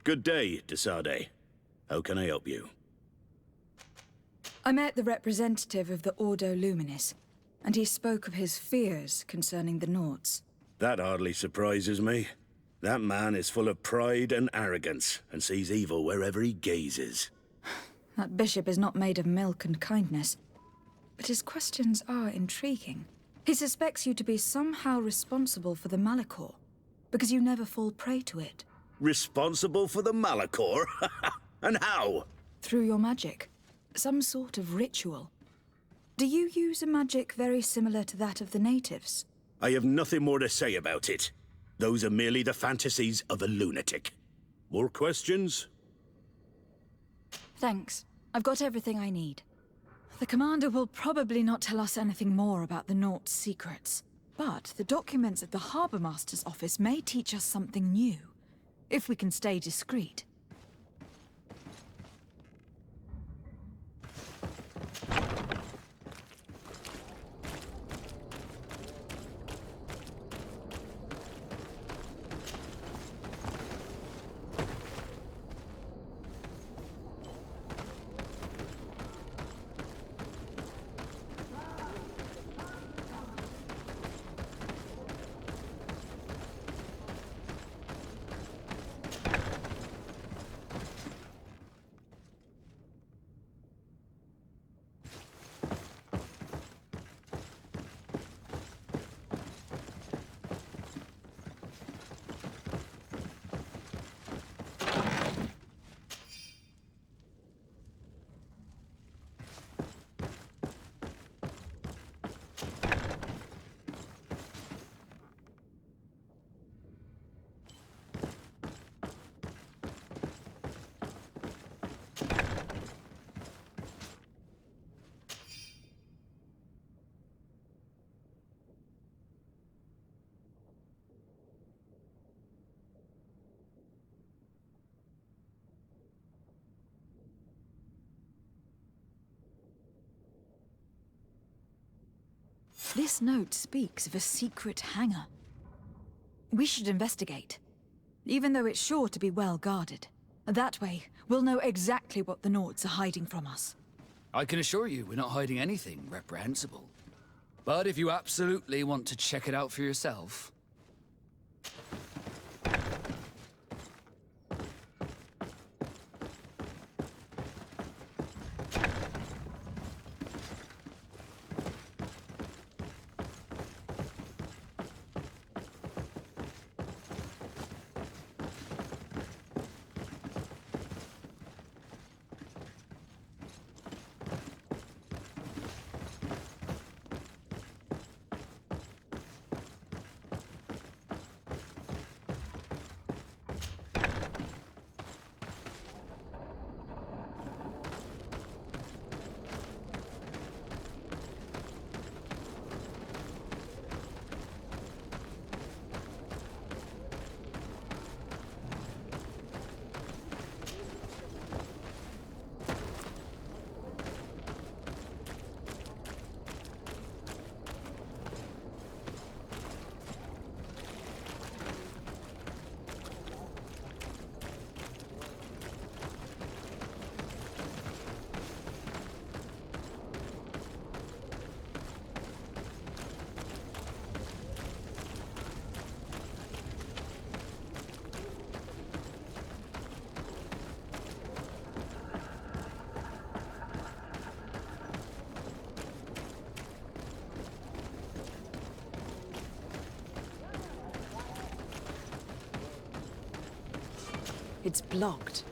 Good day, Desade. How can I help you? I met the representative of the Ordo Luminis, and he spoke of his fears concerning the Nauts. That hardly surprises me. That man is full of pride and arrogance, and sees evil wherever he gazes. That bishop is not made of milk and kindness, but his questions are intriguing. He suspects you to be somehow responsible for the Malachor, because you never fall prey to it. Responsible for the Malachor? And how? Through your magic. Some sort of ritual. Do you use a magic very similar to that of the natives? I have nothing more to say about it. Those are merely the fantasies of a lunatic. More questions? Thanks. I've got everything I need. The commander will probably not tell us anything more about the Naught's secrets. But the documents at the Harbour Master's office may teach us something new, if we can stay discreet. This note speaks of a secret hangar. We should investigate, even though it's sure to be well guarded. That way, we'll know exactly what the Nauts are hiding from us. I can assure you we're not hiding anything reprehensible. But if you absolutely want to check it out for yourself... It's blocked.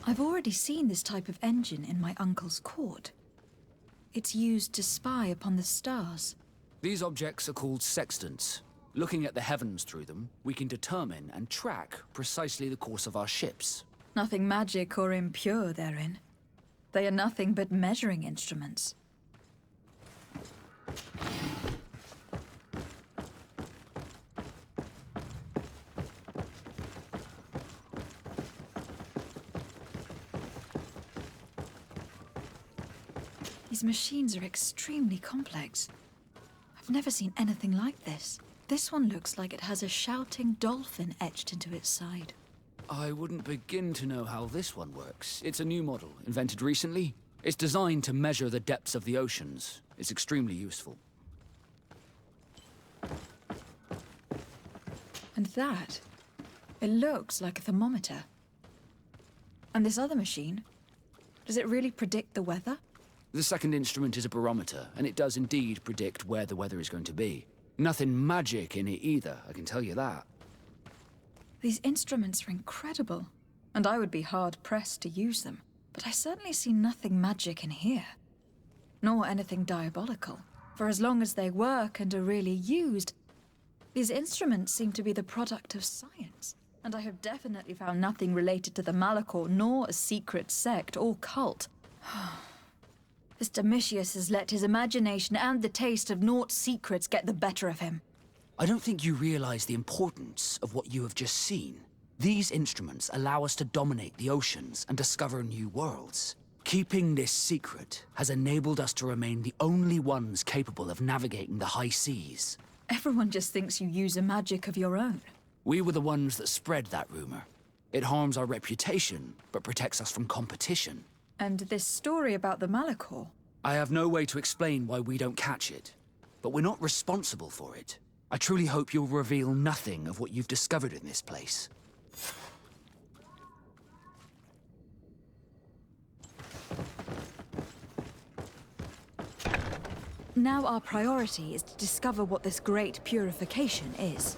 I've already seen this type of engine in my uncle's court. It's used to spy upon the stars. These objects are called sextants. Looking at the heavens through them, we can determine and track precisely the course of our ships. Nothing magic or impure therein. They are nothing but measuring instruments. These machines are extremely complex. I've never seen anything like this. This one looks like it has a shouting dolphin etched into its side. I wouldn't begin to know how this one works. It's a new model, invented recently. It's designed to measure the depths of the oceans. It's extremely useful. And that? It looks like a thermometer. And this other machine? Does it really predict the weather? The second instrument is a barometer, and it does indeed predict where the weather is going to be. Nothing magic in it either, I can tell you that. These instruments are incredible, and I would be hard-pressed to use them. But I certainly see nothing magic in here. Nor anything diabolical. For as long as they work and are really used, these instruments seem to be the product of science. And I have definitely found nothing related to the Malachor, nor a secret sect or cult. This Domitius has let his imagination and the taste of Naught's secrets get the better of him. I don't think you realize the importance of what you have just seen. These instruments allow us to dominate the oceans and discover new worlds. Keeping this secret has enabled us to remain the only ones capable of navigating the high seas. Everyone just thinks you use a magic of your own. We were the ones that spread that rumor. It harms our reputation, but protects us from competition. And this story about the Malachor? I have no way to explain why we don't catch it, but we're not responsible for it. I truly hope you'll reveal nothing of what you've discovered in this place. Now our priority is to discover what this great purification is.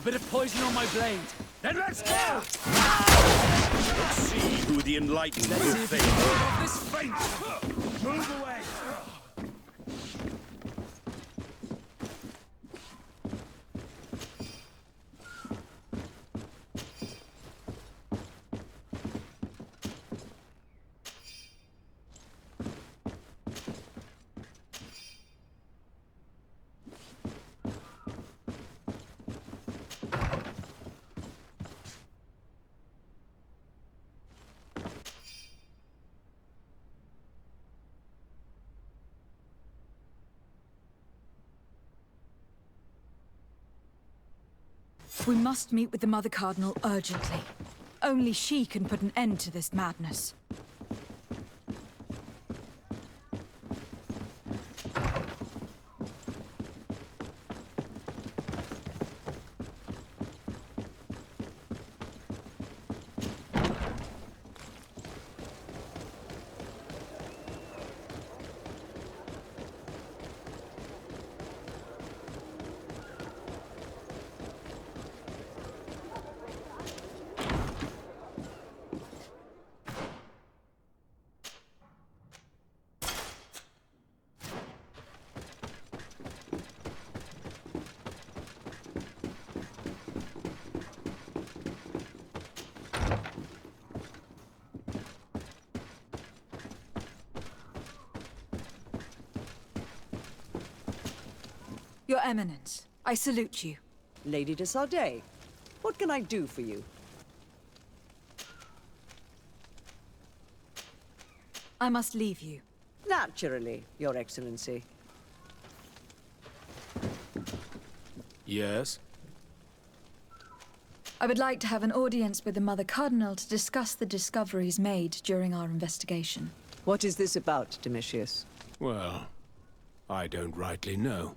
bit of poison on my blade. Then let's go! Let's see who the enlightened Let's will see if you favor. can hold off this feint. Move away. We must meet with the Mother Cardinal urgently. Only she can put an end to this madness. Your Eminence, I salute you. Lady de Sardet, what can I do for you? I must leave you. Naturally, Your Excellency. Yes? I would like to have an audience with the Mother Cardinal to discuss the discoveries made during our investigation. What is this about, Domitius? Well, I don't rightly know.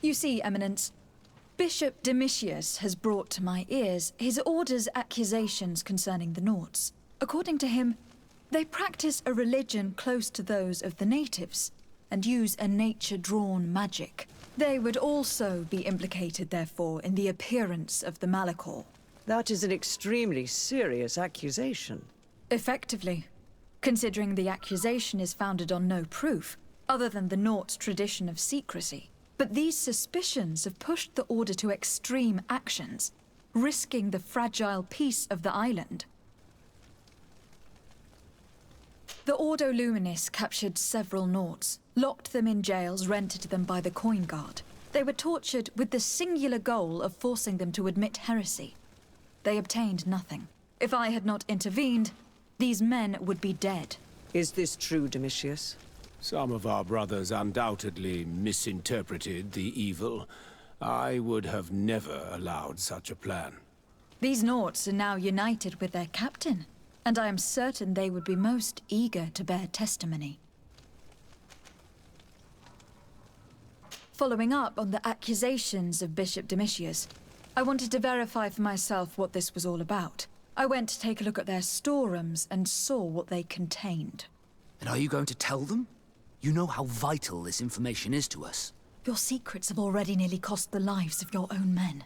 You see, Eminence, Bishop Domitius has brought to my ears his order's accusations concerning the Nauts. According to him, they practice a religion close to those of the natives, and use a nature-drawn magic. They would also be implicated, therefore, in the appearance of the Malachor. That is an extremely serious accusation. Effectively, considering the accusation is founded on no proof, other than the Nauts' tradition of secrecy. But these suspicions have pushed the Order to extreme actions, risking the fragile peace of the island. The Ordo Luminis captured several Nauts, locked them in jails rented to them by the Coin Guard. They were tortured with the singular goal of forcing them to admit heresy. They obtained nothing. If I had not intervened, these men would be dead. Is this true, Domitius? Some of our brothers undoubtedly misinterpreted the evil. I would have never allowed such a plan. These Nauts are now united with their captain, and I am certain they would be most eager to bear testimony. Following up on the accusations of Bishop Domitius, I wanted to verify for myself what this was all about. I went to take a look at their storerooms and saw what they contained. And are you going to tell them? You know how vital this information is to us. Your secrets have already nearly cost the lives of your own men.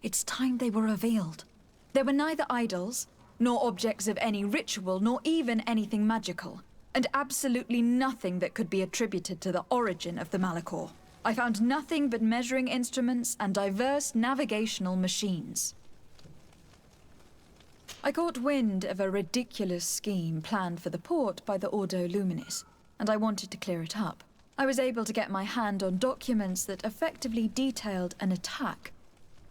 It's time they were revealed. There were neither idols, nor objects of any ritual, nor even anything magical, and absolutely nothing that could be attributed to the origin of the Malachor. I found nothing but measuring instruments and diverse navigational machines. I caught wind of a ridiculous scheme planned for the port by the Ordo Luminis, and I wanted to clear it up. I was able to get my hand on documents that effectively detailed an attack,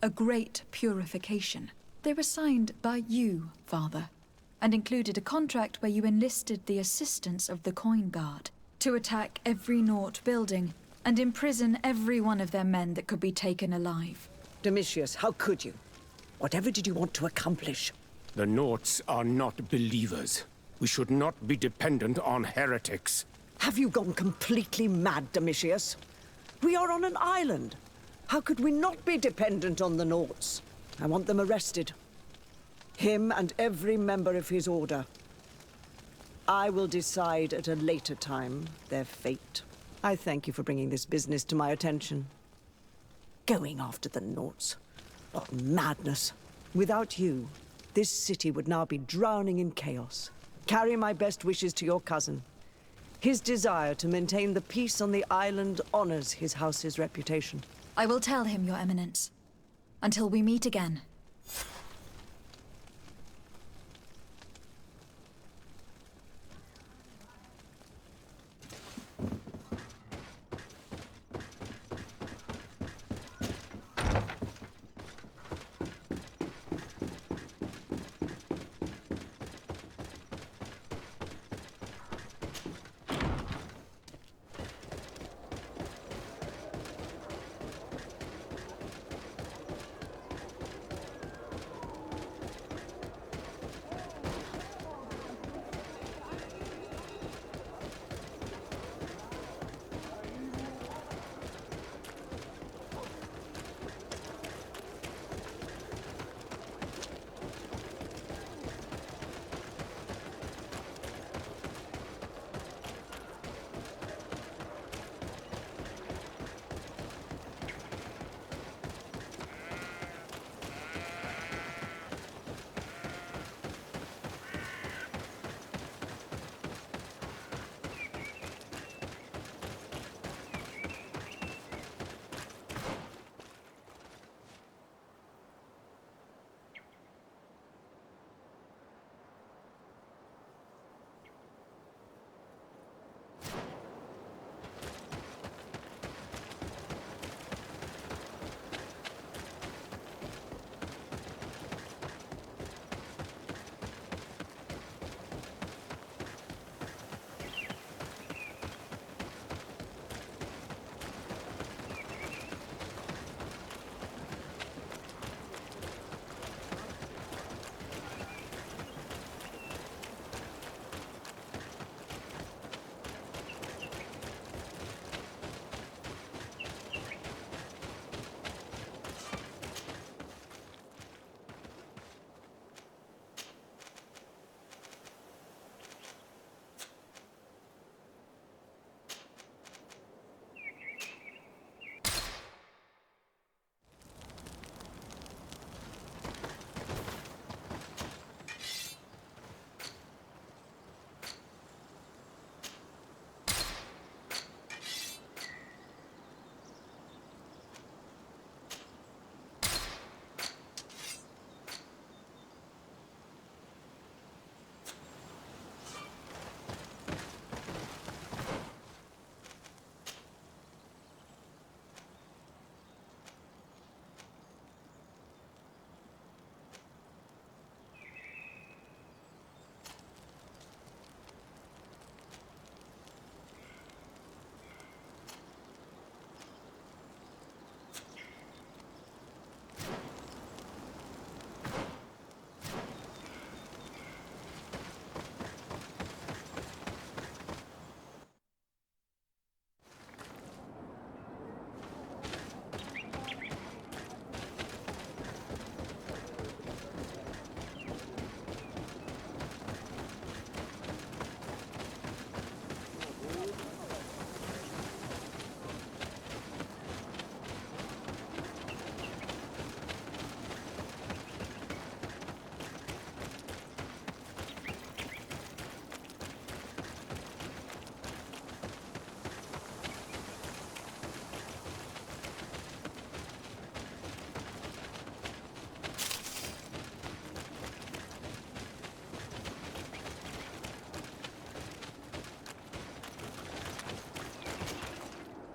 a great purification. They were signed by you, Father, and included a contract where you enlisted the assistance of the Coin Guard to attack every Naut building and imprison every one of their men that could be taken alive. Domitius, how could you? Whatever did you want to accomplish? The Nauts are not believers. We should not be dependent on heretics. Have you gone completely mad, Domitius? We are on an island. How could we not be dependent on the Nauts? I want them arrested. Him and every member of his order. I will decide at a later time their fate. I thank you for bringing this business to my attention. Going after the Nauts. What madness. Without you, this city would now be drowning in chaos. Carry my best wishes to your cousin. His desire to maintain the peace on the island honors his house's reputation. I will tell him, Your Eminence. Until we meet again.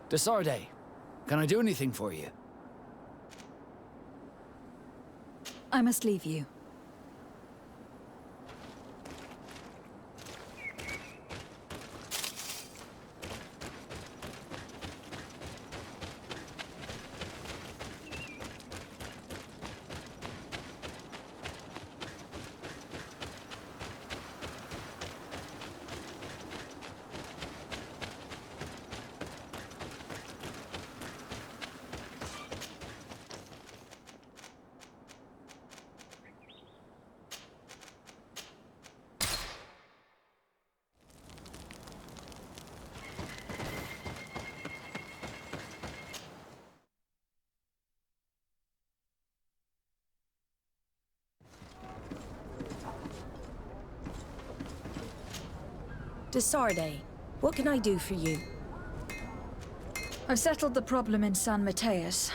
Desarde, can I do anything for you? I must leave you. De Sarde, what can I do for you? I've settled the problem in San Mateus.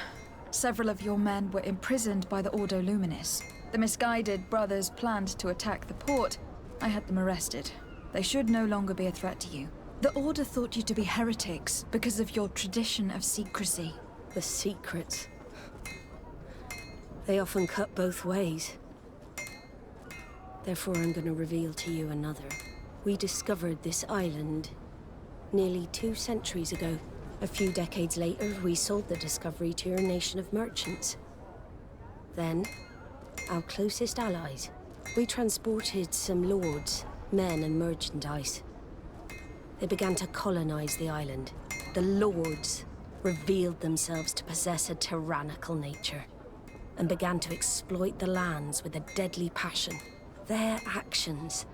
Several of your men were imprisoned by the Ordo Luminis. The misguided brothers planned to attack the port. I had them arrested. They should no longer be a threat to you. The Order thought you to be heretics because of your tradition of secrecy. The secrets. They often cut both ways. Therefore, I'm going to reveal to you another. We discovered this island nearly 2 centuries ago. A few decades later, we sold the discovery to your nation of merchants. Then, our closest allies. We transported some lords, men and merchandise. They began to colonize the island. The lords revealed themselves to possess a tyrannical nature and began to exploit the lands with a deadly passion. Their actions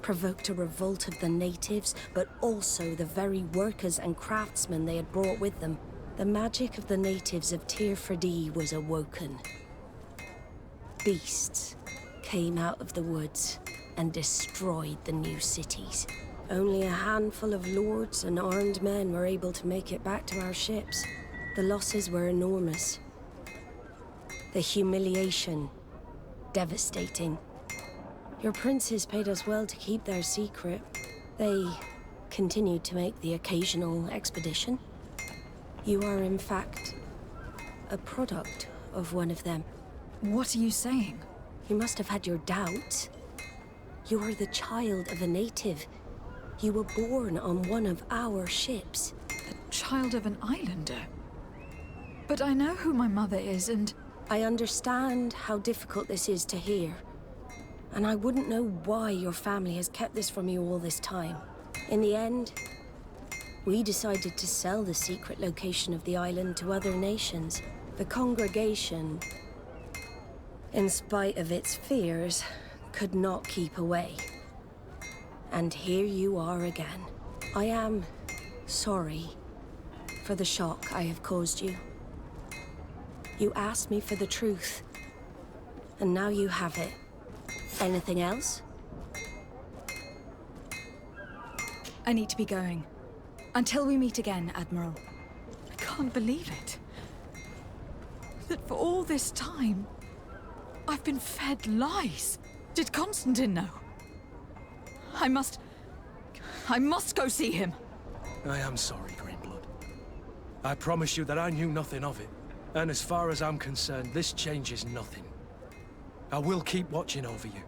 provoked a revolt of the natives, but also the very workers and craftsmen they had brought with them. The magic of the natives of Tir Freddy was awoken. Beasts came out of the woods and destroyed the new cities. Only a handful of lords and armed men were able to make it back to our ships. The losses were enormous. The humiliation, devastating. Your princes paid us well to keep their secret. They continued to make the occasional expedition. You are, in fact, a product of one of them. What are you saying? You must have had your doubts. You are the child of a native. You were born on one of our ships. The child of an islander? But I know who my mother is, and... I understand how difficult this is to hear. And I wouldn't know why your family has kept this from you all this time. In the end, we decided to sell the secret location of the island to other nations. The congregation, in spite of its fears, could not keep away. And here you are again. I am sorry for the shock I have caused you. You asked me for the truth, and now you have it. Anything else? I need to be going. Until we meet again, Admiral. I can't believe it. That for all this time, I've been fed lies. Did Constantine know? I must go see him. I am sorry, Greenblood. I promise you that I knew nothing of it. And as far as I'm concerned, this changes nothing. I will keep watching over you.